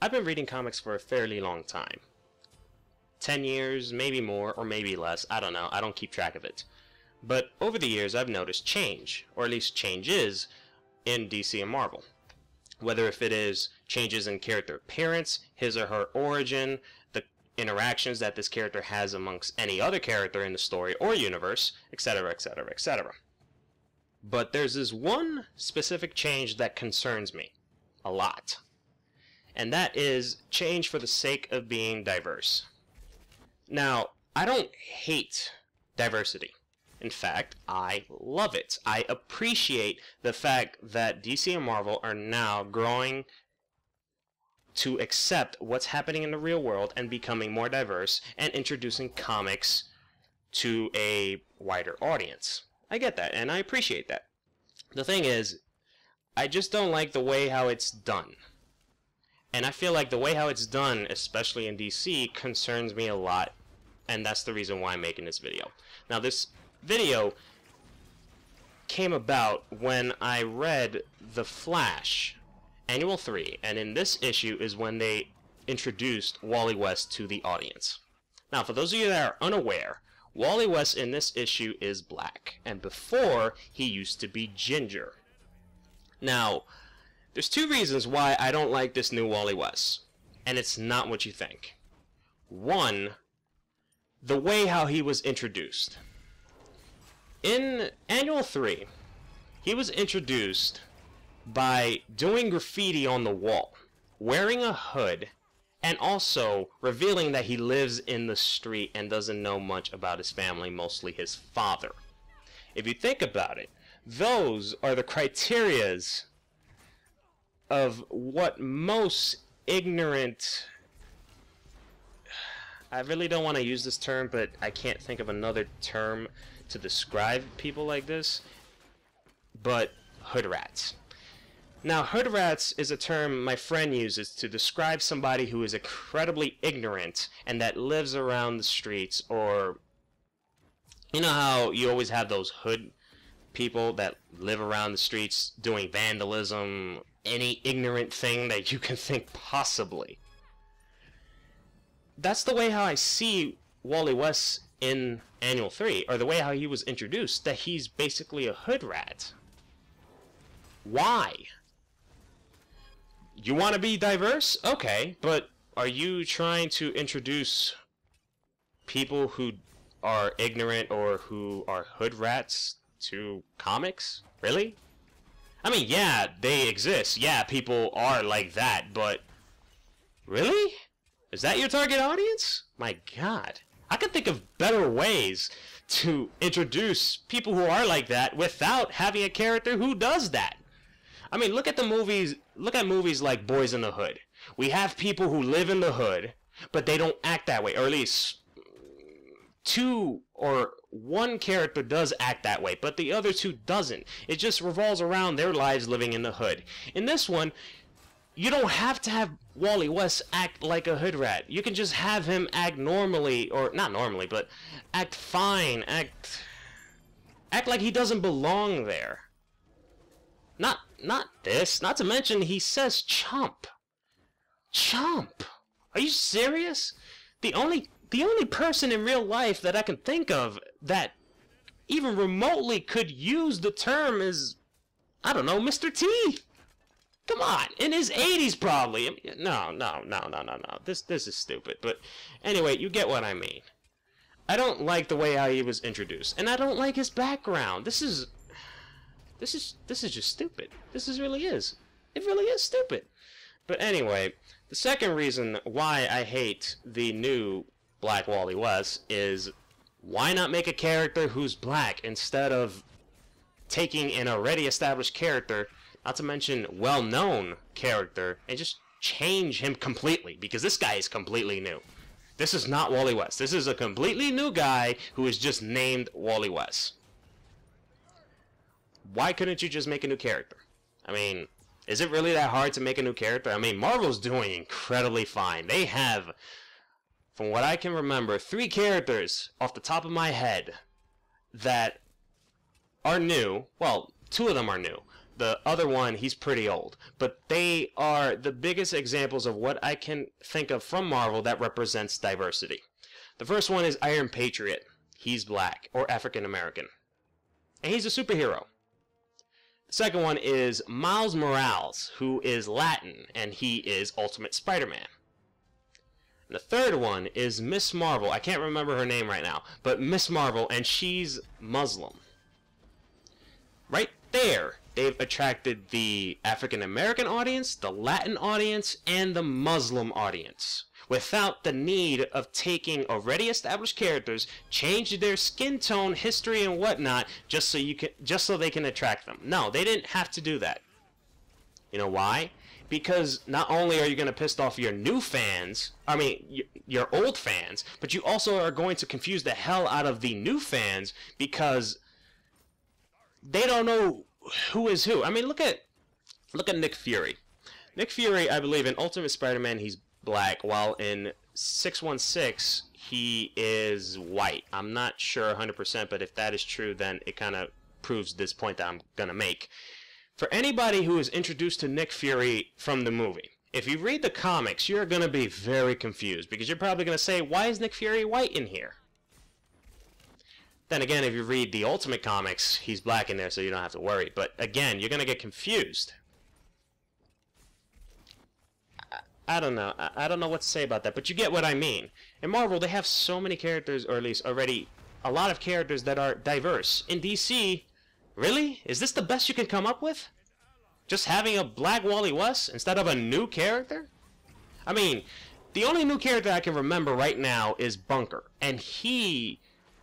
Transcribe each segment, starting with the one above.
I've been reading comics for a fairly long time. 10 years, maybe more, or maybe less, I don't know, I don't keep track of it. But over the years I've noticed change, or at least changes, in DC and Marvel. Whether if it is changes in character appearance, his or her origin, the interactions that this character has amongst any other character in the story or universe, etc, etc, etc. But there's this one specific change that concerns me a lot. And that is change for the sake of being diverse. Now, I don't hate diversity. In fact, I love it. I appreciate the fact that DC and Marvel are now growing to accept what's happening in the real world and becoming more diverse and introducing comics to a wider audience. I get that, and I appreciate that. The thing is, I just don't like the way how it's done. And I feel like the way how it's done, especially in DC, concerns me a lot, and that's the reason why I'm making this video. Now, this video came about when I read The Flash, Annual 3, and in this issue is when they introduced Wally West to the audience. Now, for those of you that are unaware, Wally West in this issue is black, and before, he used to be ginger. Now, there's two reasons why I don't like this new Wally West, and it's not what you think. One, the way how he was introduced. In Annual 3, he was introduced by doing graffiti on the wall, wearing a hood, and also revealing that he lives in the street and doesn't know much about his family, mostly his father. If you think about it, those are the criterias of what most ignorant... I really don't want to use this term, but I can't think of another term to describe people like this, but hood rats. Now, hood rats is a term my friend uses to describe somebody who is incredibly ignorant and that lives around the streets, or you know how you always have those hood people that live around the streets doing vandalism, any ignorant thing that you can think possibly. That's the way how I see Wally West in Annual 3, or the way how he was introduced, that he's basically a hood rat. Why? You want to be diverse? Okay, but are you trying to introduce people who are ignorant or who are hood rats to comics? Really? I mean, yeah, they exist. Yeah, people are like that, but really? Is that your target audience? My God. I can think of better ways to introduce people who are like that without having a character who does that. I mean, look at the movies, look at movies like Boys in the Hood. We have people who live in the hood, but they don't act that way, or at least two or one character does act that way, but the other two doesn't. It just revolves around their lives living in the hood. In this one, you don't have to have Wally West act like a hood rat. You can just have him act normally, or not normally, but act fine, act like he doesn't belong there. Not this. Not to mention, he says chump. Chump. Are you serious? The only person in real life that I can think of that even remotely could use the term is, I don't know, Mr. T. Come on, in his 80s probably. No. This is stupid. But anyway, you get what I mean. I don't like the way how he was introduced, and I don't like his background. This is just stupid. It really is stupid. But anyway, the second reason why I hate the new Black Wally West is, why not make a character who's black instead of taking an already established character, not to mention well-known character, and just change him completely, because this guy is completely new. This is not Wally West. This is a completely new guy who is just named Wally West. Why couldn't you just make a new character? I mean, is it really that hard to make a new character? I mean, Marvel's doing incredibly fine. They have, from what I can remember, 3 characters off the top of my head that are new. Well, 2 of them are new. The other one, he's pretty old. But they are the biggest examples of what I can think of from Marvel that represents diversity. The first one is Iron Patriot. He's black, or African American. And he's a superhero. The second one is Miles Morales, who is Latin, and he is Ultimate Spider-Man. And the third one is Miss Marvel. I can't remember her name right now, but Miss Marvel, and she's Muslim. Right there, they've attracted the African American audience, the Latin audience, and the Muslim audience, without the need of taking already established characters, change their skin tone, history, and whatnot, just so they can attract them. No, they didn't have to do that. You know why? Because not only are you going to piss off your new fans, I mean, your old fans, but you also are going to confuse the hell out of the new fans because they don't know who is who. I mean, look at Nick Fury. Nick Fury, I believe, in Ultimate Spider-Man, he's black, while in 616, he is white. I'm not sure 100%, but if that is true, then it kind of proves this point that I'm going to make. For anybody who is introduced to Nick Fury from the movie, if you read the comics, you're going to be very confused, because you're probably going to say, why is Nick Fury white in here? Then again, if you read the Ultimate comics, he's black in there, so you don't have to worry. But again, you're going to get confused. I don't know. I don't know what to say about that, but you get what I mean. In Marvel, they have so many characters, or at least already a lot of characters that are diverse. In DC, really? Is this the best you can come up with? Just having a black Wally West instead of a new character? I mean, the only new character I can remember right now is Bunker, and he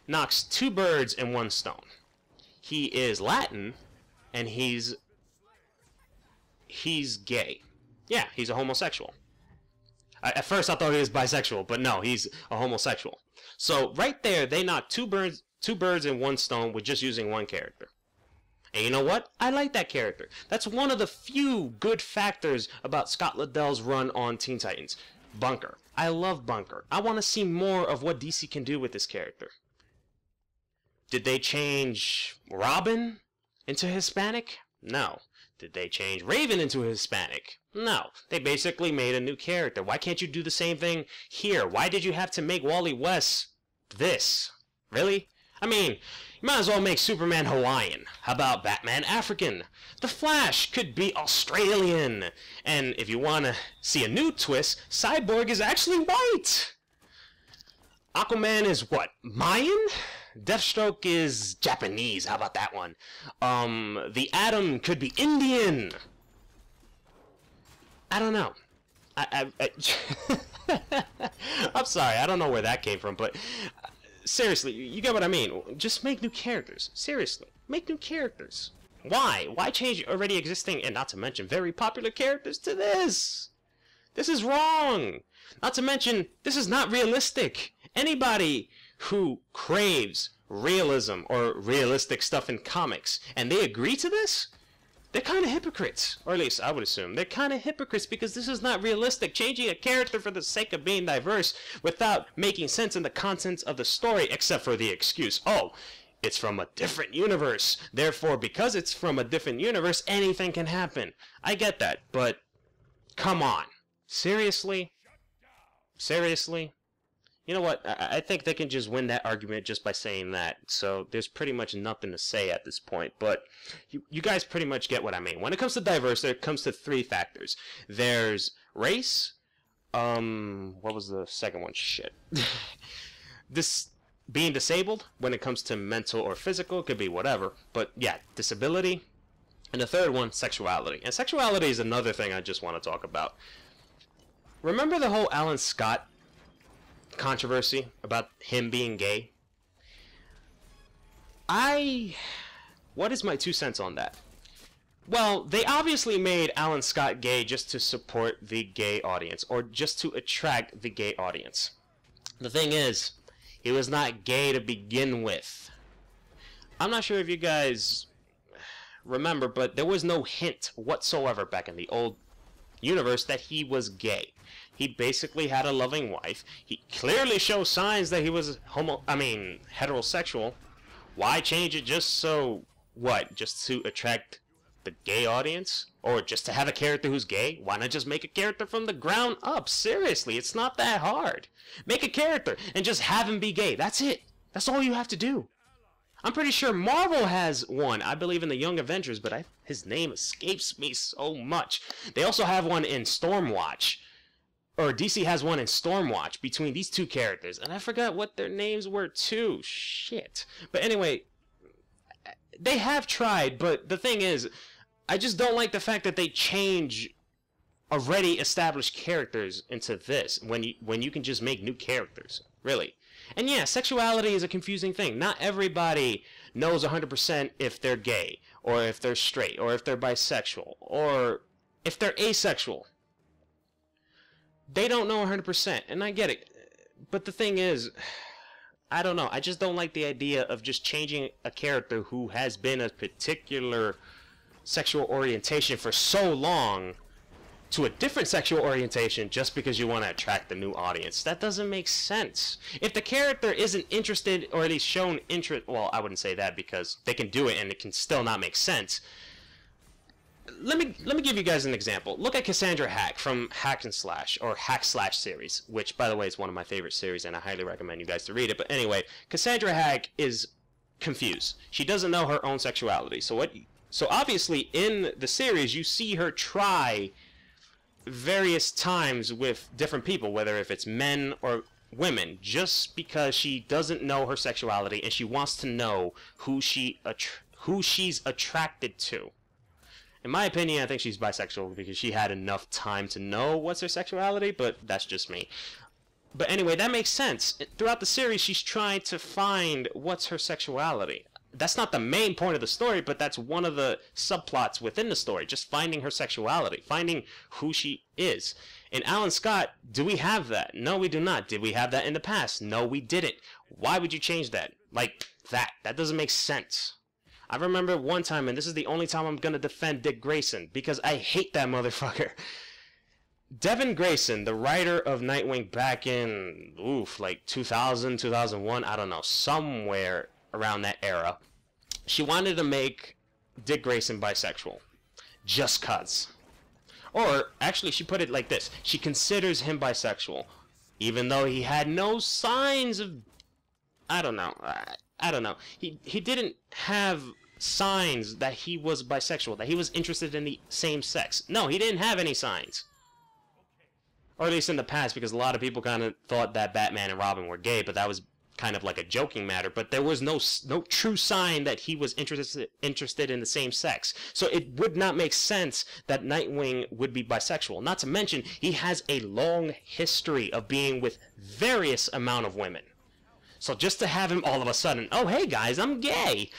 knocks two birds in one stone. He is Latin, and he's gay. Yeah, he's a homosexual. At first I thought he was bisexual, but no, he's a homosexual. So right there, they knocked two birds in one stone with just using one character. And you know what? I like that character. That's one of the few good factors about Scott Lobdell's run on Teen Titans. Bunker. I love Bunker. I want to see more of what DC can do with this character. Did they change Robin into Hispanic? No. Did they change Raven into Hispanic? No. They basically made a new character. Why can't you do the same thing here? Why did you have to make Wally West this? Really? I mean, you might as well make Superman Hawaiian. How about Batman African? The Flash could be Australian. And if you want to see a new twist, Cyborg is actually white. Aquaman is what? Mayan? Deathstroke is Japanese. How about that one? The Atom could be Indian. I don't know. I'm sorry. I don't know where that came from, but seriously, you get what I mean. Just make new characters. Seriously, make new characters. Why? Why change already existing and not to mention very popular characters to this? This is wrong. Not to mention, this is not realistic. Anybody who craves realism or realistic stuff in comics and they agree to this, they're kind of hypocrites. Or at least I would assume they're kind of hypocrites, because this is not realistic. Changing a character for the sake of being diverse without making sense in the contents of the story, except for the excuse, oh, it's from a different universe, therefore because it's from a different universe, anything can happen. I get that, but come on. Seriously? Seriously? You know what? I think they can just win that argument just by saying that. So there's pretty much nothing to say at this point. But you guys pretty much get what I mean. When it comes to diversity, it comes to three factors. There's race. What was the second one? Shit. This being disabled when it comes to mental or physical. It could be whatever. But yeah, disability. And the third one, sexuality. And sexuality is another thing I just want to talk about. Remember the whole Alan Scott controversy about him being gay? What is my 2 cents on that? Well, they obviously made Alan Scott gay just to support the gay audience, or just to attract the gay audience. The thing is, he was not gay to begin with. I'm not sure if you guys remember, but there was no hint whatsoever back in the old universe that he was gay. He basically had a loving wife. He clearly shows signs that he was heterosexual. Why change it just so, what? Just to attract the gay audience, or just to have a character who's gay. Why not just make a character from the ground up? Seriously, it's not that hard. Make a character and just have him be gay. That's it. That's all you have to do. I'm pretty sure Marvel has one. I believe in the Young Avengers, but his name escapes me so much. They also have one in Stormwatch. Or DC has one in Stormwatch between these two characters. And I forgot what their names were too. Shit. But anyway, they have tried, but the thing is, I just don't like the fact that they change already established characters into this when you can just make new characters. Really. And yeah, sexuality is a confusing thing. Not everybody knows 100% if they're gay, or if they're straight, or if they're bisexual, or if they're asexual. They don't know 100%, and I get it. But the thing is, I don't know. I just don't like the idea of just changing a character who has been a particular sexual orientation for so long to a different sexual orientation just because you want to attract a new audience. That doesn't make sense. If the character isn't interested, or at least shown interest, well, I wouldn't say that because they can do it and it can still not make sense. Let me give you guys an example. Look at Cassandra Hack from Hack and Slash, or Hack Slash series, which, by the way, is one of my favorite series, and I highly recommend you guys to read it. But anyway, Cassandra Hack is confused. She doesn't know her own sexuality. So obviously, in the series, you see her try various times with different people, whether if it's men or women, just because she doesn't know her sexuality and she wants to know who she's attracted to. In my opinion, I think she's bisexual because she had enough time to know what's her sexuality, but that's just me. But anyway, that makes sense. Throughout the series, she's trying to find what's her sexuality. That's not the main point of the story, but that's one of the subplots within the story, just finding her sexuality, finding who she is. In Alan Scott, do we have that? No, we do not. Did we have that in the past? No, we didn't. Why would you change that? Like that. That doesn't make sense. I remember one time, and this is the only time I'm going to defend Dick Grayson, because I hate that motherfucker. Devin Grayson, the writer of Nightwing back in, like 2000, 2001, I don't know, somewhere around that era, she wanted to make Dick Grayson bisexual. Just cuz. Or, actually, she put it like this. She considers him bisexual, even though he had no signs of... I don't know. I don't know. He didn't have signs that he was bisexual, that he was interested in the same sex. No, he didn't have any signs. Or at least in the past, because a lot of people kind of thought that Batman and Robin were gay, but that was kind of like a joking matter. But there was no true sign that he was interested in the same sex. So it would not make sense that Nightwing would be bisexual. Not to mention, he has a long history of being with various amount of women. So just to have him all of a sudden, oh, hey guys, I'm gay.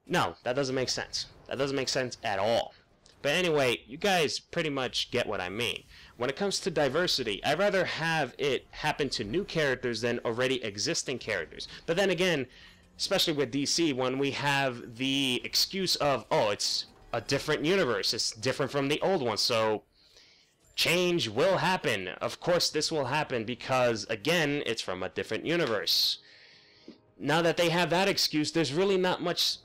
No, that doesn't make sense. That doesn't make sense at all. But anyway, you guys pretty much get what I mean. When it comes to diversity, I'd rather have it happen to new characters than already existing characters. But then again, especially with DC, when we have the excuse of, oh, it's a different universe, it's different from the old one, so change will happen. Of course this will happen because, again, it's from a different universe. Now that they have that excuse, there's really not much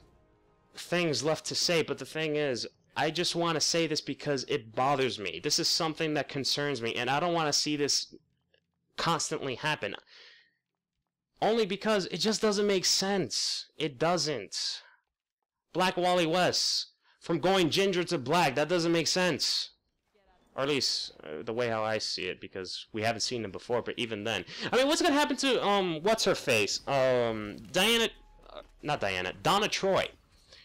things left to say, but the thing is, I just want to say this because it bothers me. This is something that concerns me, and I don't want to see this constantly happen. Only because it just doesn't make sense. It doesn't. Black Wally West, from going ginger to black, that doesn't make sense. Or at least, the way how I see it, because we haven't seen him before, but even then. I mean, what's gonna happen to, what's-her-face? Donna Troy.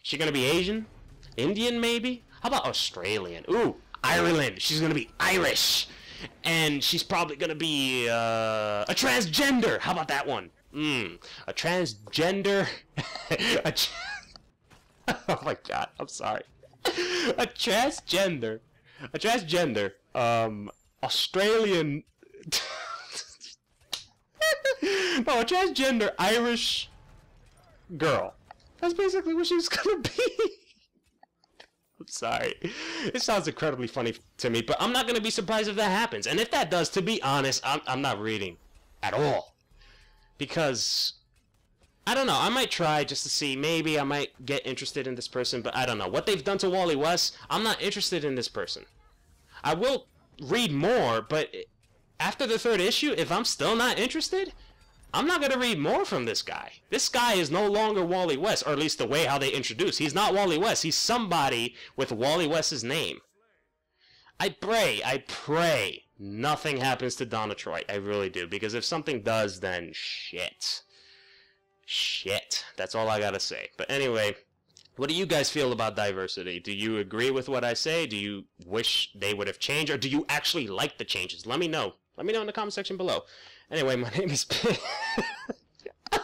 She gonna be Asian? Indian, maybe? How about Australian? Ooh, Ireland. She's gonna be Irish. And she's probably gonna be, a transgender. How about that one? A transgender... Oh my god, I'm sorry. A transgender, Australian... No, a transgender Irish girl. That's basically what she's gonna be. I'm sorry. It sounds incredibly funny to me, but I'm not gonna be surprised if that happens. And if that does, to be honest, I'm not reading at all. Because I don't know. I might try just to see. Maybe I might get interested in this person, but I don't know. What they've done to Wally West, I'm not interested in this person. I will read more, but after the 3rd issue, if I'm still not interested, I'm not going to read more from this guy. This guy is no longer Wally West, or at least the way how they introduce. He's not Wally West. He's somebody with Wally West's name. I pray nothing happens to Donna Troy. I really do, because if something does, then shit. Shit. That's all I gotta say. But anyway, what do you guys feel about diversity? Do you agree with what I say? Do you wish they would have changed? Or do you actually like the changes? Let me know. Let me know in the comment section below. Anyway, my name is...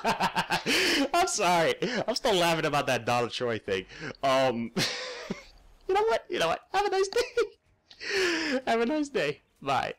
I'm sorry. I'm still laughing about that Donna Troy thing. You know what? Have a nice day. Have a nice day. Bye.